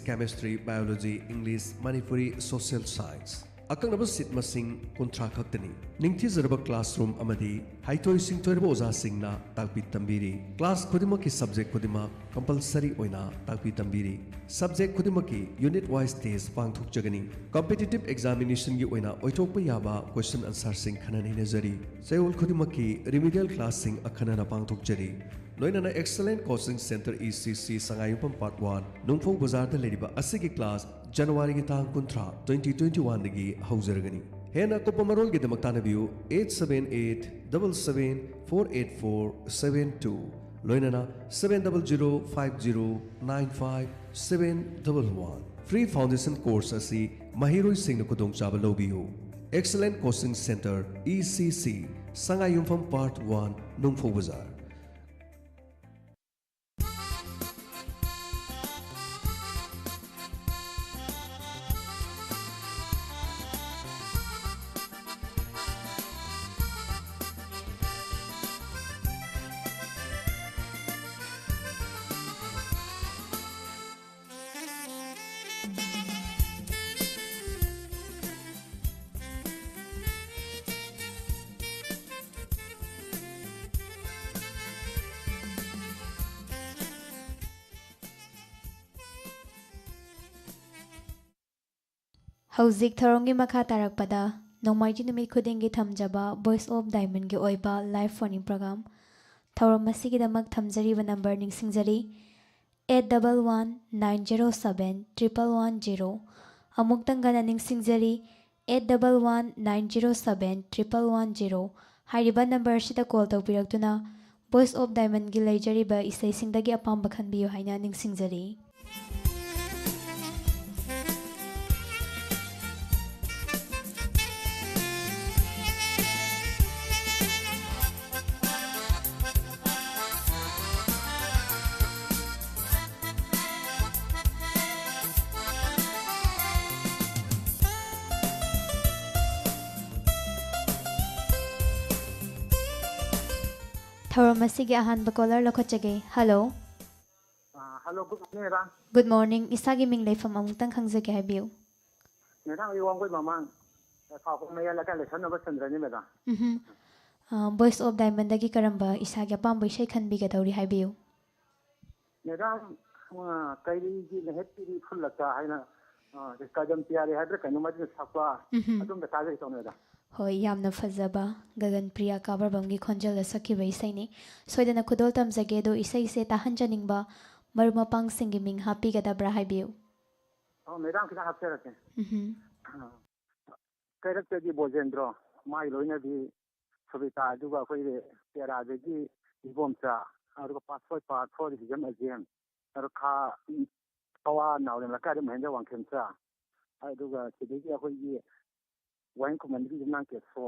chemistry, biology, English, Manipuri, social science. अकंगनब seat मसिंग कुंथ्रा खक्तनी निंगथिजरब क्लासरूम अमदी हाइथोय सिंगथोयरब ओजा सिंगना ताकपि तंबीरी क्लास खुदिमक की सब्जेक्ट खुदिमक कंपलसरी ओइना ताकपि तंबीरी सब्जेक्ट खुदिमक की यूनिट वाइज टेस्ट पांगथुक जगनी कॉम्पिटिटिव एग्जामिनेशन की ओइना ओइथोकप याबा क्वेश्चन आंसर सिंग खननि नजरी सेउल खुदिमक की रिमेडियल क्लास सिंग अखनना पांगथुक जरी लोइनना excellent coaching centre ECC Sangaiyumpham part 1 नुंगफो बाजार द लेरिबा असिगी क्लास जनवरी की तांग कुंथ्रा 2021 दगी हौजरगनी हेना कोपमरोल की दमक तानबियु 878-7748472 लोइनना 7005095711 फ्री फाउंडेशन कोर्स असी महिरोई सिंह कुदोंग चाबा लोबियु excellent coaching centre ECC Sangaiyumpham part 1 नुंगफो बाजार हौजिक थरोंगी मखा तारकपदा नोंमाइजी नुमित खुदिंगी थमजबा वॉइस ऑफ डायमंड की ओइबा लाइव फोनिंग प्रोग्राम थौरम मसिगिदमक थमजरीबा नंबर निंगसिंगजरी 8119071110 अमुक्तंगना निंगसिंगजरी 8119071110 हाइरिबा नंबर सिदा कॉल तौबिरक्तुना वॉइस ऑफ डायमंड की लेजरीबा इसैसिंगदगी अपाम्बा खनबियो हाइना निंगसिंगजरी थौरमसिगे अहानबा caller लखोचगे hello hello good morning madam good morning इसागी मिंग लेफम अमुक्तंग खंगजगे हाइबियो मैडम ये वांगोय मामांग फाको मेया लका लेसन नब चंद्रनी मैडम वॉइस ऑफ डायमंड दगी करंबा इसागी अपाम्बा इशै खनबिगदौरी हाइबियो मैडम कईरी जी नेहेती फुलता हाइना कदम तियारे हाइब्र कनो मदि सकवा अदुम बताजे तो मैडम होय यामना फजबा गगन प्रिया काबरबमगी खोंजल सखिबा इसैनी सोइदना खुदोल तमजगे दो इसै से ताहनजनिंगबा मरुमपांग सिंगी मिंग हापीगदब्रा हाइबियो मैडम किना हापसे रखे कैरक्टर जी बोजेंद्रो माइ लोइना भी सविता दुगा खोइरे तेरा देगी इबोमचा और पासपोर्ट पासपोर्ट हिजम अजेम और खा कवा नावले लका दे महेंद्र वांखेमचा दुगा सिदेगी अखोइगी वाइन कमेंट्री नां के सो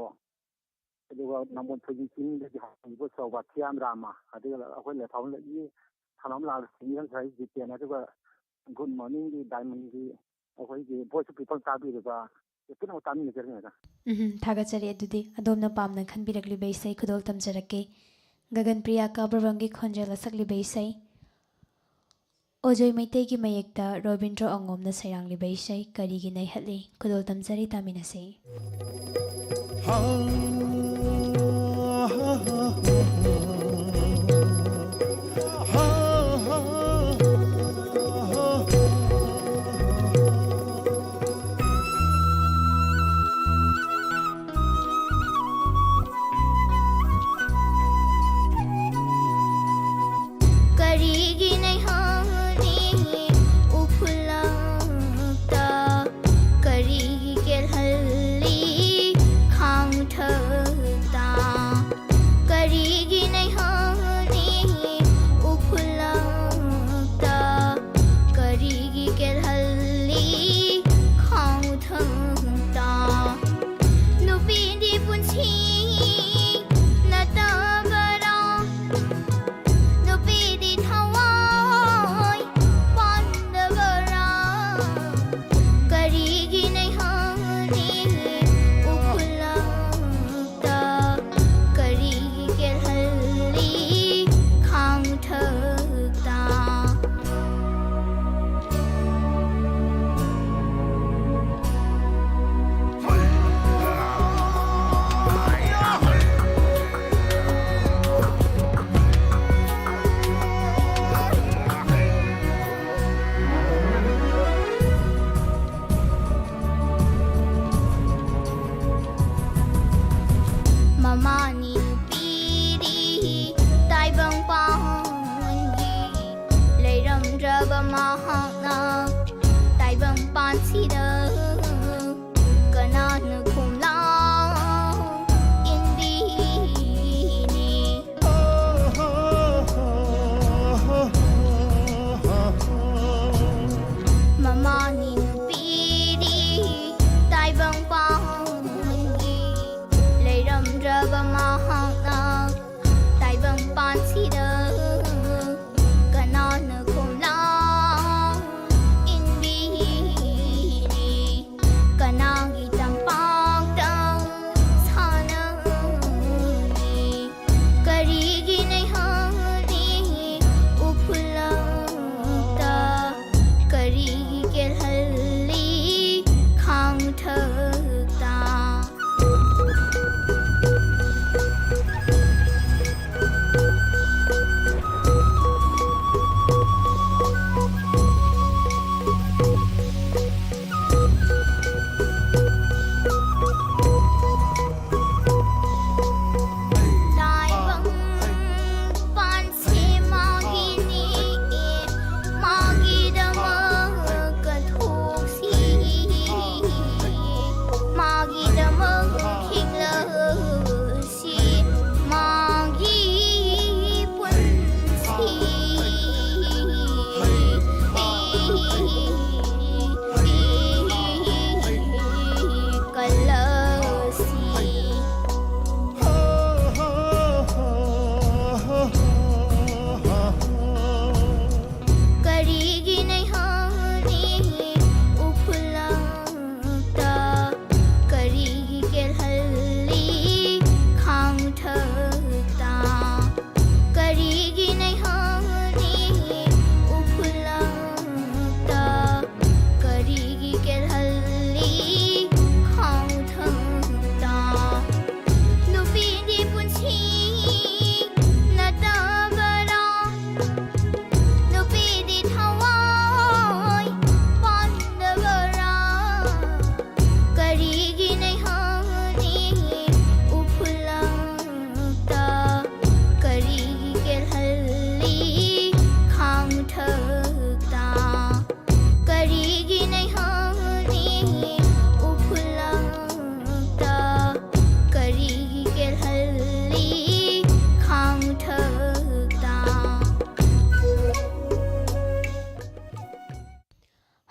अदुगा नंबर पोजीशन दे हाइबो सौबा थियाम रामा अदुगा अखोइ ले थाउन लगी थानाम ला सिंगल साइज जीपेन अदुगा गुड मॉर्निंग दी डायमंड दी अखोइ गे वॉइस ऑफ पीपल ताबिरबा एपुना तामि नजरनेगा थागचरी अदुदी अदोमना पामना खनबिरकलिबे इसै खुदोल तमजरके गगन प्रिया काबरबमगी खोंजल सकलिबे इसै ओजोय मैते की मयेक्ता रविंद्र अंगोमना सैरांगलिबे इसै करिगी नैहतली खुदोल तमजरी तामिनसे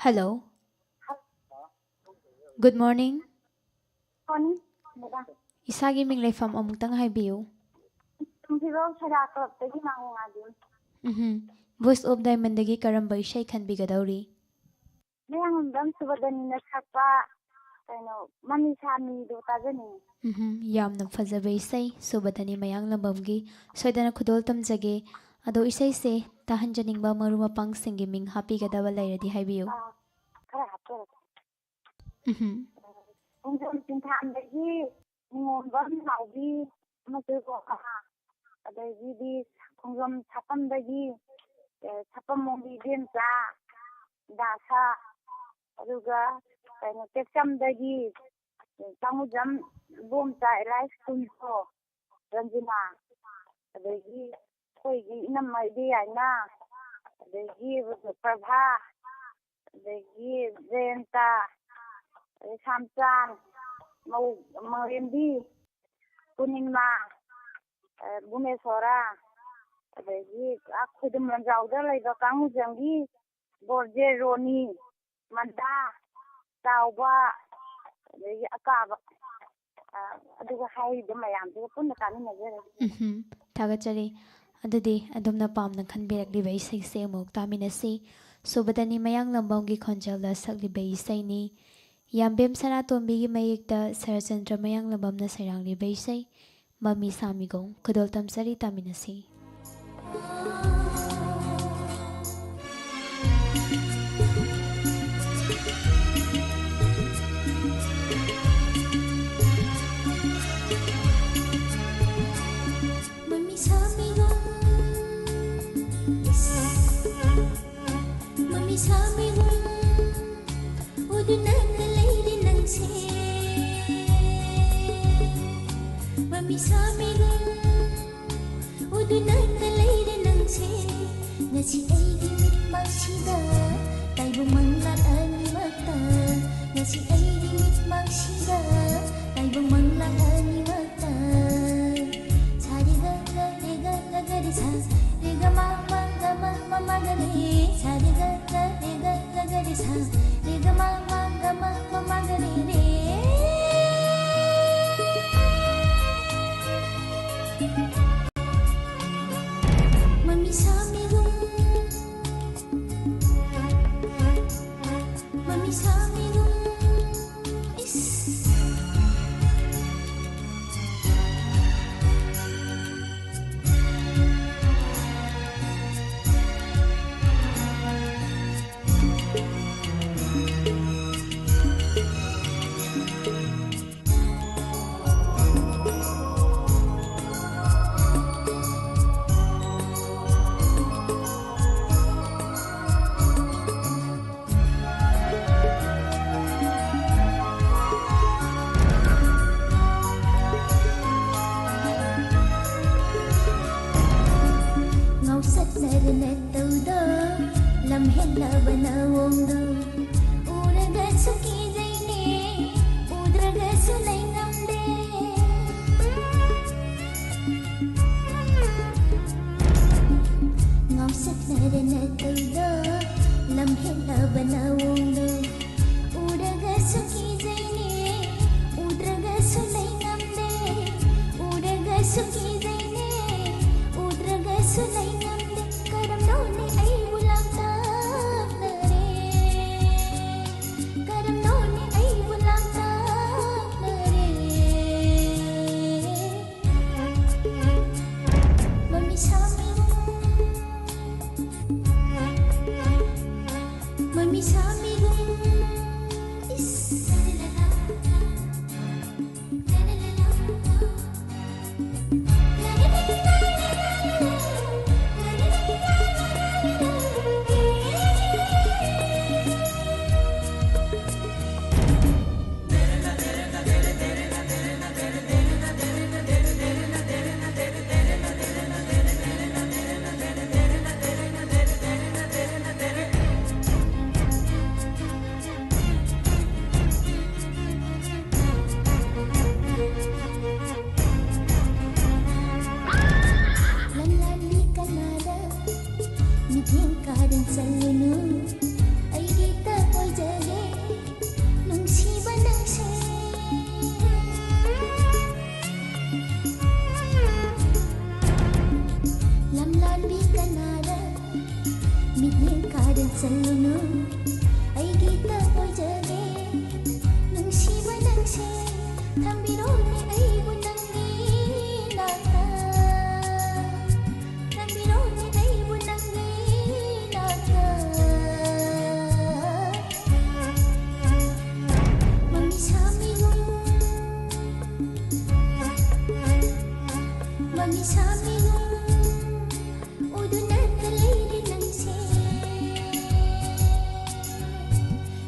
Hello. Good morning. Morning, madam. Isagi ming leifam amutang haibiu. Tumphiro Sarakaptagi Mangadi. Voice of Diamond dagi karamba ishay khanbigadauri. Mayangdam Subadani Sapa, Mani Sami do Tazani. Yamna fazabe isay subadani mayang lambamgi soidana khudol tamjage ado isay se tahanjaningba marumapang singi ming hapigadaba lairadi haibiu. Kara hapura. Ungzom Sintamdagi, Ningombam Laubi, Matuka, Adagi, Ungzom Sapamdagi, Sapamombi Dimsa, Dasa, Aduga, Texamdagi, Tamujam, Boomsa, Rice Kunso, Ranjina, Adagi, Koigi, Namadi, Aina, Adagi, Prabha, Adagi, Zenta. Samsan, Marimbi, Punima, Bumesora, Akudum Ranjauda, like a Kangujangi, Borje Roni, Manda, Tauba, Akaba, Aduga Hai, the Mayam, the Punakani. Tagachari, Adadi, Adumna Palm, the Kanbirak Libai say Mok Taminasi, Subadani Mayang Lambongi Conjala Sakli Bay Saini. Yambem Sanatombi Mayekta Saracendra Mayang Labamna Sarangli Baysay, Mami Samigong, Kudoltam Sari Taminasi. Mami Samigong, Mami Samigong, Udunan. Mami Samigong, Udunan na layri ng se, nga si Airing Magsida, tayo manglaan mata, nga si Airing Magsida, tayo manglaan mata. Sariga ga rega ga ga ri sa, rega ma ma ga ma ga ri, sariga ga rega ga ga ri sa, rega ma ma ga ma ga ri re. Mami Samigong, Mami Samigong, lam hella banawongdo uraga suki jaine udraga sulai namde ngausak narana taudo lam hella banawongdo uraga suki jaine udraga sulai namde uraga suki jaine udraga sulai namde karam none ai ulang Mami Samigong,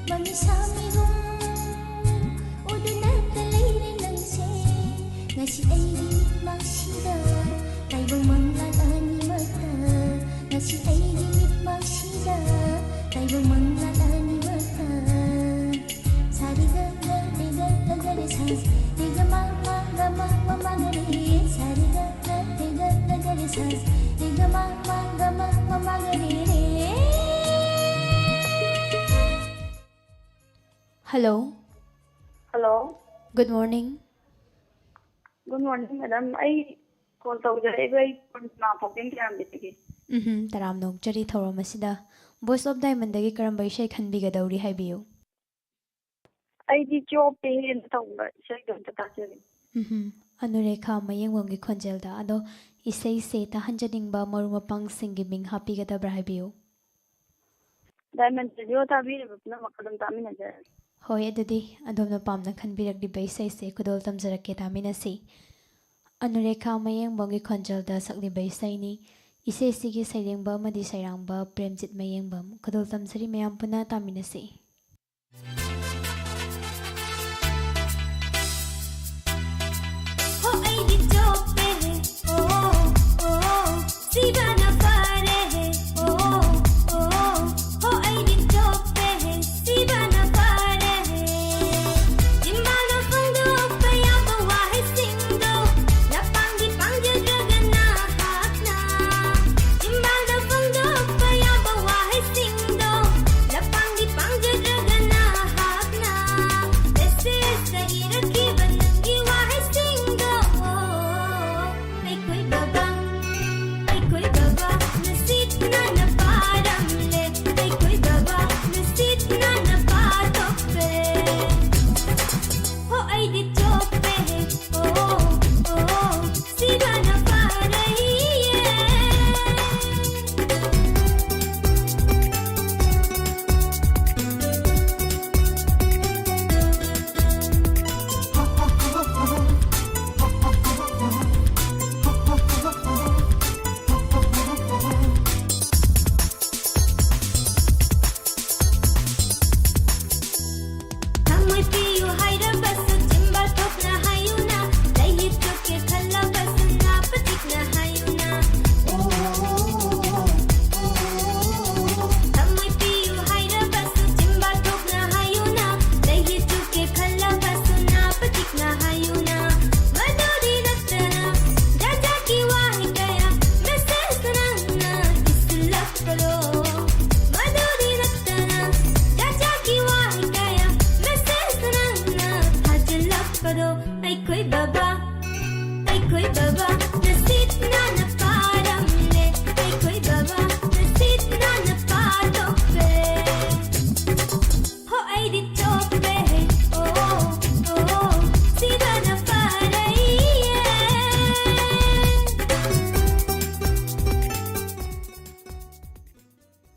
Mangisamigung udunat leire nangse ngasi aigi mitmangsida taibang manglan ani mata ngasi aigi mitmangsida taibang manglan ani mata sariga ga ga re sa tiga ma ga ma gare sariga ga re sa tiga ma ga ma gare re. Hello. Hello. Good morning. Good morning, madam. I call tawjare I na phokeng kya ambitigi. Taram nok jari thorom asida Voice of Diamond dagi karamba isai khanbigadawri haibiyu. I di job pe in tawba sai dum ta tasiri. Anurekha mayengwamgi khonjelda ado isai se ta hanjaningba marumapang singi ming hapigadabra haibiyu. Diamond radio ta bi na makadam ta mina ja. Hoi adudi adomna pamna khanbirakliba isai se kudol tamjarake taminasi. Anurekha mayengwamgi khonjelda sakliba isai ni isai sigi sairengba amadi sairangba Premjit mayengbam kudol tamjari mayam puna taminasi.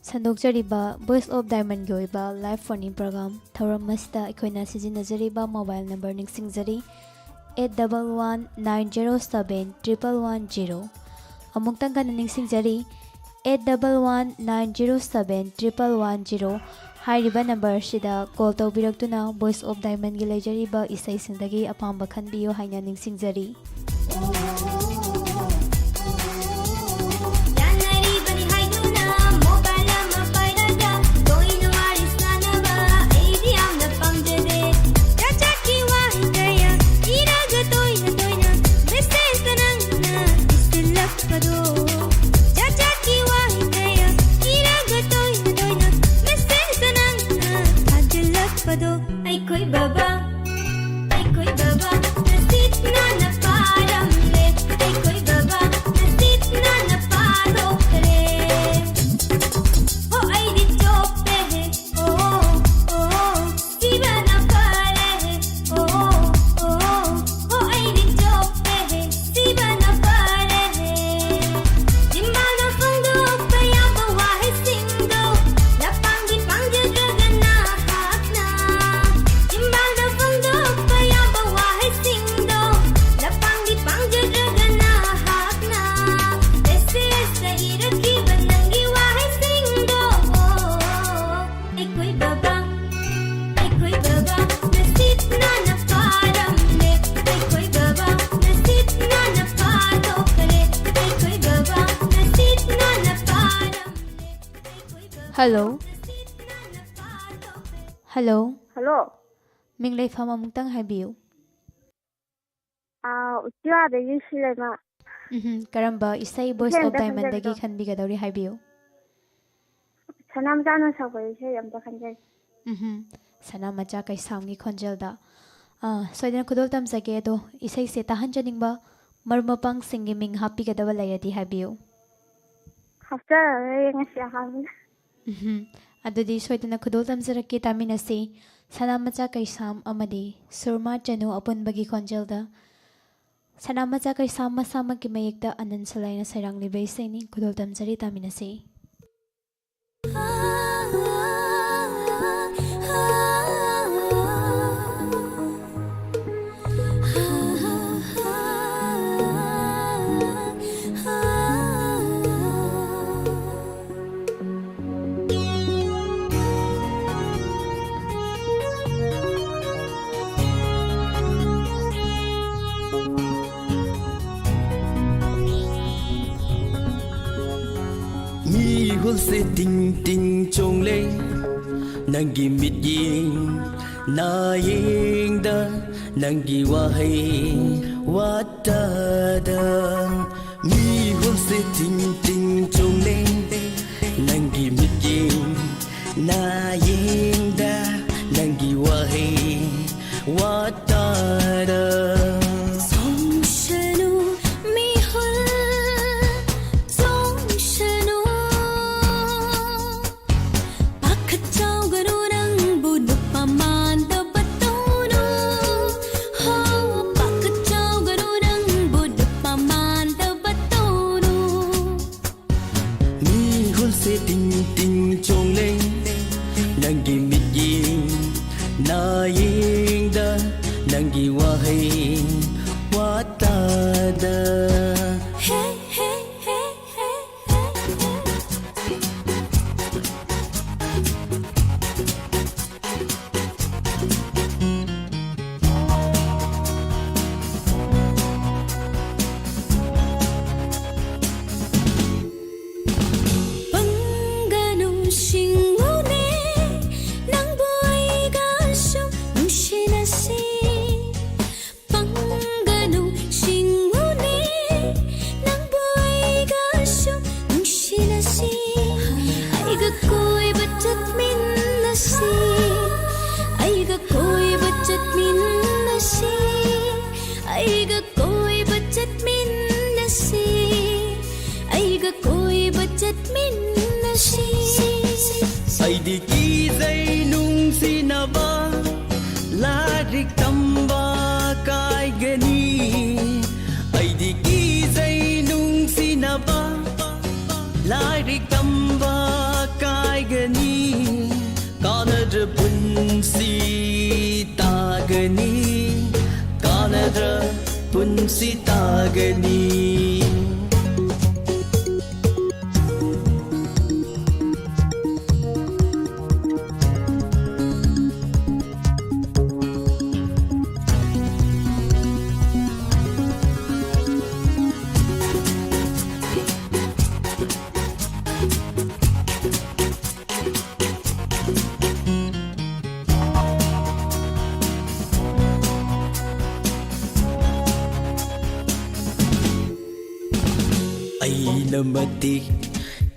Sandokjariba Voice of Diamond gi oiba live phone program thoram masda aikoina sizinajariba mobile number ningsingjari 8119071110 amuktang kana ningsingjari 8119071110 hairiba number sida call tawbiraktuna Voice of Diamond gi lejariba isai sindagi apamba khanbiyo haina ningsingjari. Jimbal Hello Hello ฮัลโหล Ming leifam amungtang haibiu อุจจาระยิ่งสิเลยมา Karamba isai Voice of Isai Diamond amta dagi khanjal khanbigadawri haibiu ฉันน้ำจ้าน่าสบายใช่ยังประคันใจ Sana macha kai samgi khonjelda soidana khudol tamjage ado isai se tahanjaningba marmapang singi ming hapigadaba layadi haibiu ขับเจ้าเลยยังเสียหาย Adudi soidana khudol tamjarake taminasi sana macha kai sam amadi surma chanu apunbagi khonjelda sana macha kai sam masama ki mayekda anan salaina sairang libai saini khudol tamjari taminasi mi hôn se tình tình trông lên nàng gi mít yin na yin da nàng gi wa hay wa da da mi hôn se tình tình trông lên nàng gi mít yin na yin da nàng gi wa hay wa da da punsi tagani Namatik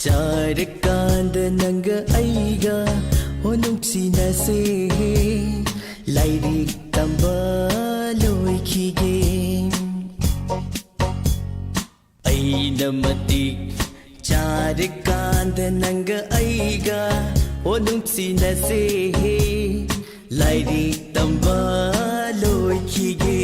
Charakanda nanga aiga Onung sinase Lairik tamba loy kige Ay namatik Charakanda nanga aiga Onung sinase Lairik tamba loy kige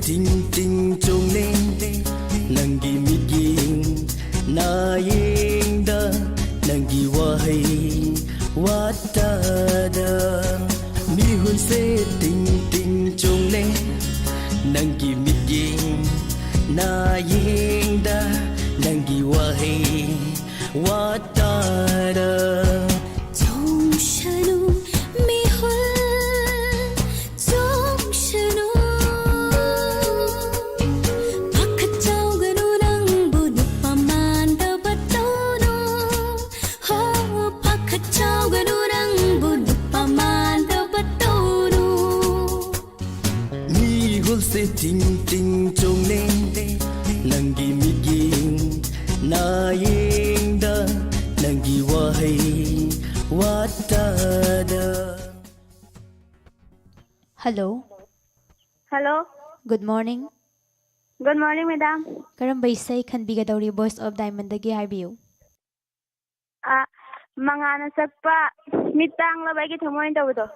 Ting ting trông lên nàng gi mi ging na yeng da nàng gi wa hay wa da da mi hun se ting ting chung le nang gi mit yin na yin da nang gi wa hey wa ta da 정신우 미혼 정신우 바카짜오가누랑 부누빠만 더바또노 호 바카짜오가누랑 부누빠만 더바또노 mi hun se ting ting chung le nang gi mit yin na yin da nang gi wa hey wa ta da Hello. Hello. Good morning. Good morning, madam. Karamba isay khanbigadawri Voice of Diamond dagi haibiyu. Mangana sakpa mitang labay thamoy tawdo.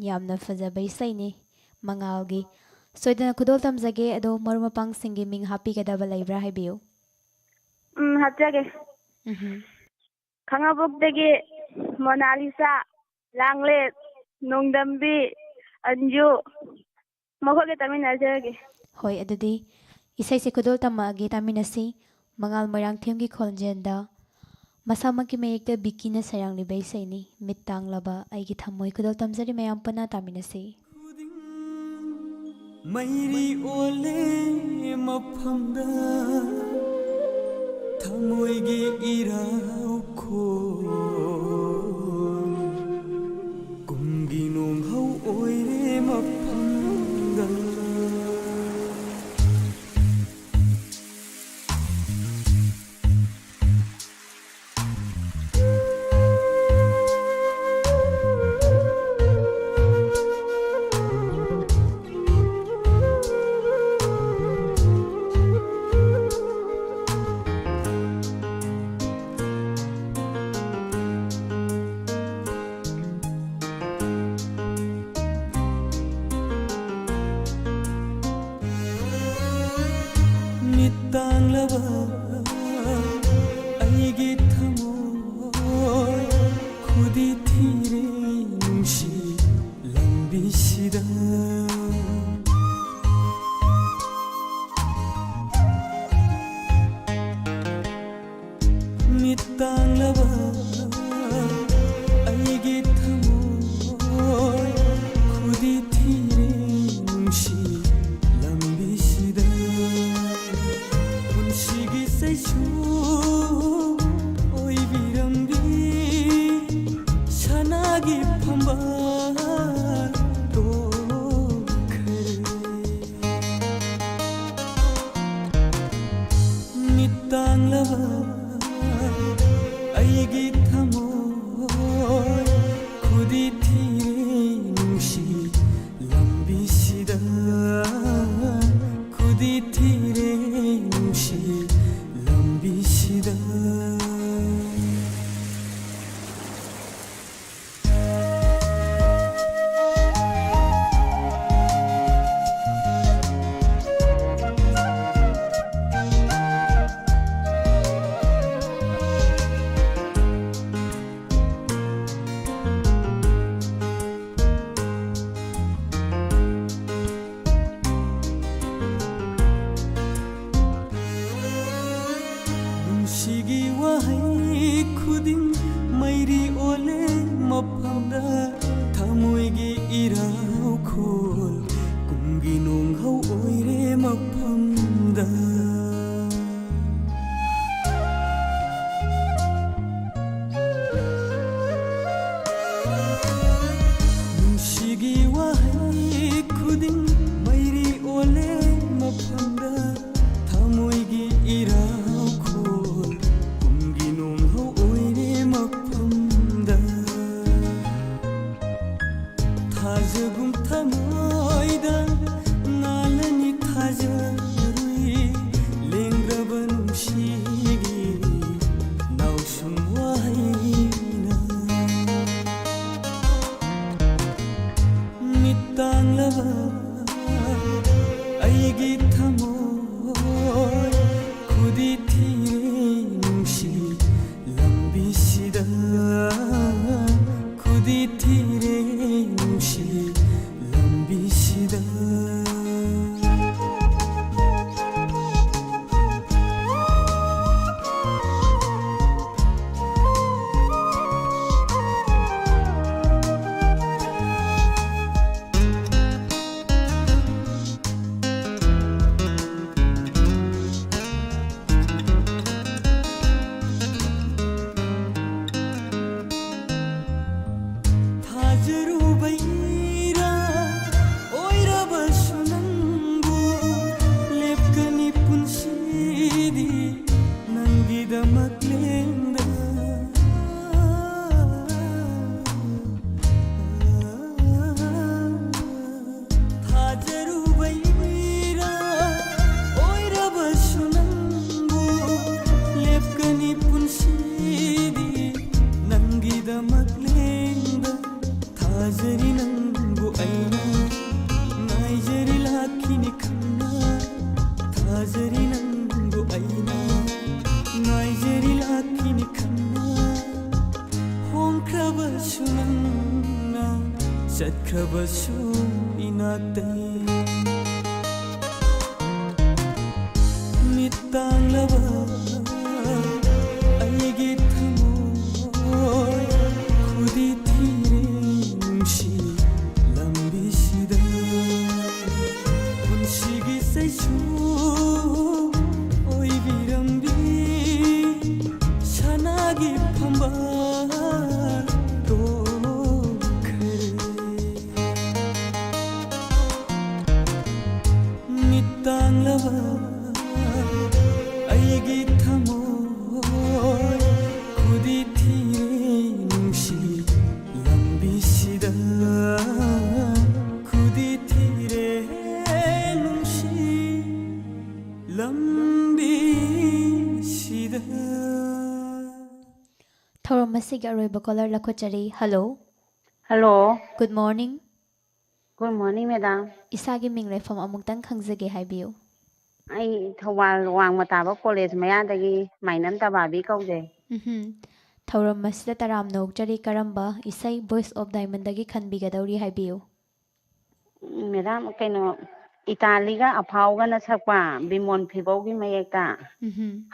Yamna fazaba isayni mangalgi. Soidana kudol tamjage ado marumapang singi ming happy kadaba laibra haibiyu. Hapjage. Khangabukdagi Mona Lisa, Langlet, Nongdambi, Anju. Makoge taminajage. Hoy adudi isay se kudol tamagi taminasi mangal marang themgi khonjenda masamaki mayekta bikina sarang libay sayni mittang laba aigi thamoy kudol tamjari mayam pana taminasi. Mairi ole maphamda thamoigi irau kho kumgi nong hau oire maphamda khudi thire nungshi ꯊꯥꯖꯔꯤ ꯅꯪꯕꯨ ꯑꯩꯅ ꯉꯥꯏꯖꯔꯤ ꯂꯥꯛꯈꯤꯅꯤ ꯈꯟꯅ ꯍꯣꯡꯈ꯭ꯔꯕꯁꯨ ꯅꯪꯅ ꯆꯠꯈ꯭ꯔꯕꯁꯨ 이나떼 미땅라바 아이기 타모이 구디티레 뭉시 람비시다 분식이 세수 오이비람비 샤나기 판바 땅라바 아이기 타모이 구디티레 뭉시 람비시다 구디티레 뭉시 람비시다 ꯊꯧꯔꯝ ꯑꯁꯤꯒꯤ ꯑꯔꯣꯏꯕ colour ꯂꯧꯈꯠꯆꯔꯤ hello Hello. Good morning Good morning, madam. ꯏꯁꯥꯒꯤ ꯃꯤꯡ ꯂꯩꯐꯝ ꯑꯃꯨꯛꯇꯪ ꯈꯪꯖꯒꯦ ꯍꯥꯏꯕꯤꯌꯨ ꯑꯩ ꯊꯧꯕꯥꯜ ꯋꯥꯡꯃ ꯇꯥꯕ ꯀꯣꯂꯦꯖ ꯃꯌꯥꯗꯒꯤ ꯃꯥꯏꯅꯝ ꯇꯕꯥꯕꯤ ꯀꯧꯖꯩ ꯊꯧꯔꯝ ꯑꯁꯤꯗ ꯇꯔꯥꯝꯅ ꯑꯣꯛꯆꯔꯤ ꯀꯔꯝꯕ ꯏꯁꯩ ꯚꯣꯏꯁ ꯑꯣꯐ ꯗꯥꯏꯃꯟꯗꯒꯤ ꯈꯟꯕꯤꯒꯗꯧꯔꯤ ꯍꯥꯏꯕꯤꯌꯨ ꯃꯦꯗꯥꯝ ꯀꯩꯅꯣ ꯏꯇꯥꯂꯤꯒ ꯑꯐꯥꯎꯒꯅ ꯁꯛꯄ ꯕꯤꯃꯣꯟ ꯐꯤꯕꯧꯒꯤ ꯃꯌꯦꯛꯇ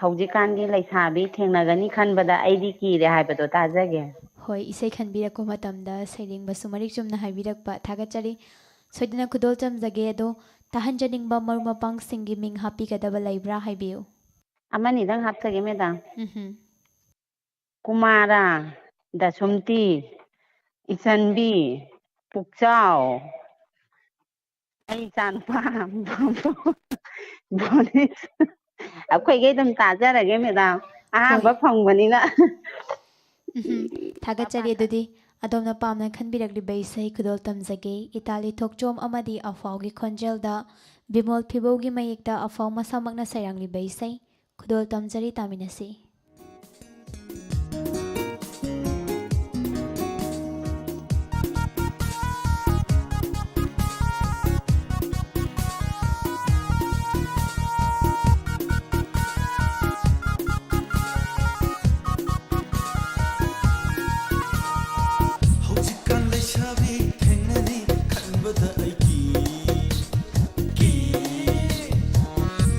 ꯍꯧꯖꯤꯛꯀꯥꯟꯒꯤ ꯂꯩꯁꯥꯕꯤ ꯊꯦꯡꯅꯒꯅꯤ ꯈꯟꯕꯗ ꯑꯩꯗꯤ ꯀꯤꯔꯦ ꯍꯥꯏꯕꯗꯣ ꯇꯥꯖꯒꯦ ꯍꯣꯏ ꯏꯁꯩ ꯈꯟꯕꯤꯔꯛꯄ ꯃꯇꯝꯗ ꯁꯩꯔꯦꯡꯕꯁꯨ ꯃꯔꯤꯛ ꯆꯨꯝꯅ ꯍꯥꯏꯕꯤꯔꯛꯄ ꯊꯥꯒꯠꯆꯔꯤ ꯁꯣꯏꯗꯅ ꯈꯨꯗꯣꯜ ꯆꯝꯖꯒꯦ ꯑꯗꯣ ꯇꯥꯍꯟꯖꯅꯤꯡꯕ ꯃꯔꯨꯞ ꯃꯄꯥꯡꯁꯤꯡꯒꯤ ꯃꯤꯡ ꯍꯥꯞꯄꯤꯒꯗꯕ ꯂꯩꯕ꯭ꯔꯥ ꯍꯥꯏꯕꯤꯌꯨ ꯑꯃꯅꯤꯗꯪ ꯍꯥꯞꯆꯒꯦ ꯃꯦꯗꯥꯝ ꯀꯨꯃꯥꯔꯥ ꯗꯁꯨꯝꯇꯤ ꯏꯆꯟꯕꯤ ꯄꯨꯛꯆꯥꯎ ꯑꯩ ꯏꯆꯥꯅꯨꯄꯥ ꯕꯣꯅꯤꯁ ꯑꯩꯈꯣꯏꯒꯩ ꯑꯗꯨꯝ ꯇꯥꯖꯔꯒꯦ ꯃꯦꯗꯥꯝ ꯑꯍꯥꯟꯕ ꯐꯪꯕꯅꯤꯅ ꯊꯥꯒꯠꯆꯔꯤ ꯑꯗꯨꯗꯤ ꯑꯗꯣꯝꯅ ꯄꯥꯝꯅ ꯈꯟꯕꯤꯔꯛꯂꯤꯕ ꯏꯁꯩ ꯈꯨꯗꯣꯜ ꯇꯝꯖꯒꯦ ꯏꯇꯥꯂꯤ ꯊꯣꯛꯆꯣꯝ ꯑꯃꯗꯤ ꯑꯐꯥꯎꯒꯤ ꯈꯣꯟꯖꯦꯜꯗ ꯕꯤꯃꯣꯜ ꯐꯤꯕꯧꯒꯤ ꯃꯌꯦꯛꯇ ꯑꯐꯥꯎ ꯃꯁꯥꯃꯛꯅ ꯁꯩꯔꯥꯡꯂꯤꯕ ꯏꯁꯩ ꯈꯨꯗꯣꯜ ꯇꯝꯖꯔꯤ ꯇꯥꯃꯤꯟꯅꯁꯤ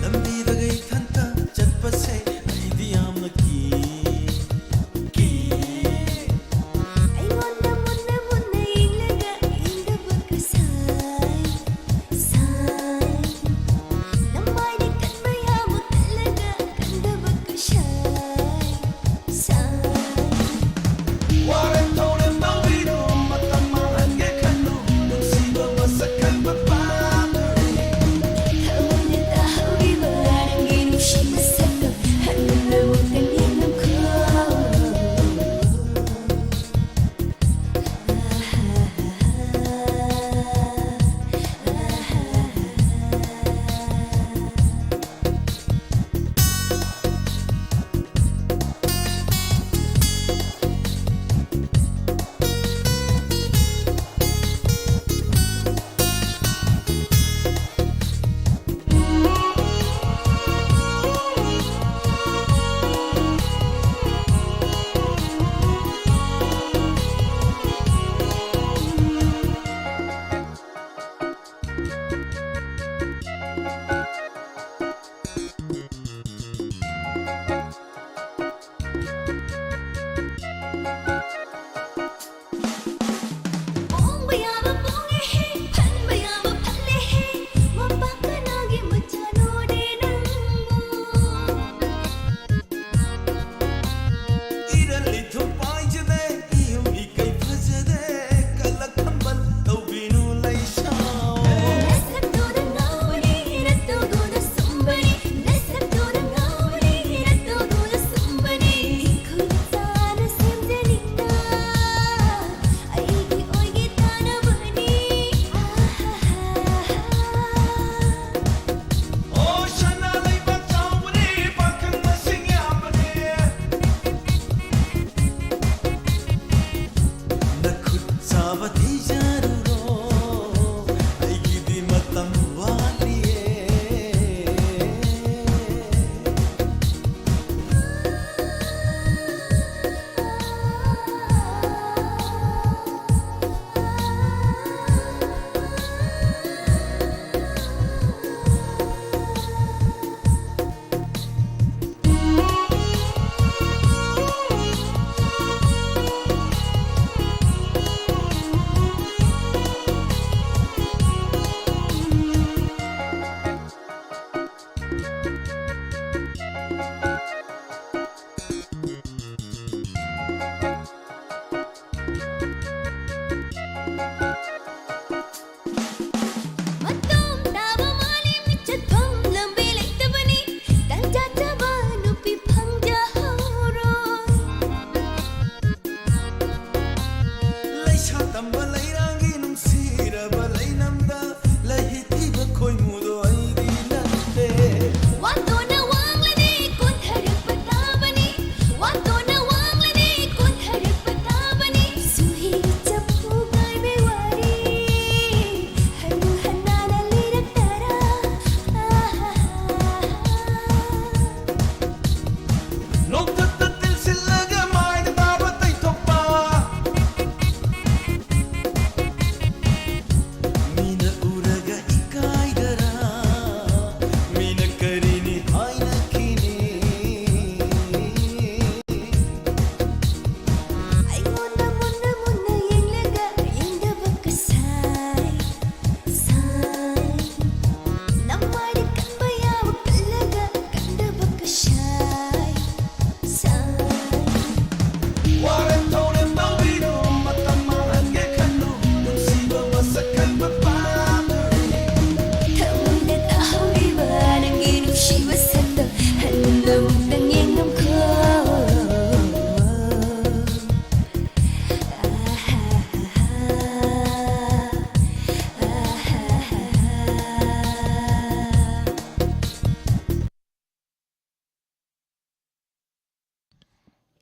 ꯂꯝꯕꯤꯗꯒ ꯏꯊꯟꯇ ꯆꯠꯄꯁꯦ ꯑꯩꯗꯤ ꯌꯥꯝꯅ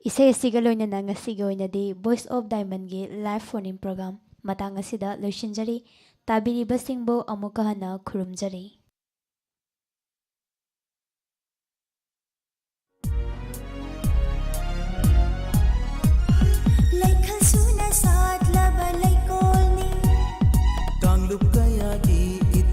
Isai asiga loinana ngasiga oinadi Voice of Diamond gi live phone in program matang asida loisinjari tabiribasingbo amuka hana khurumjari.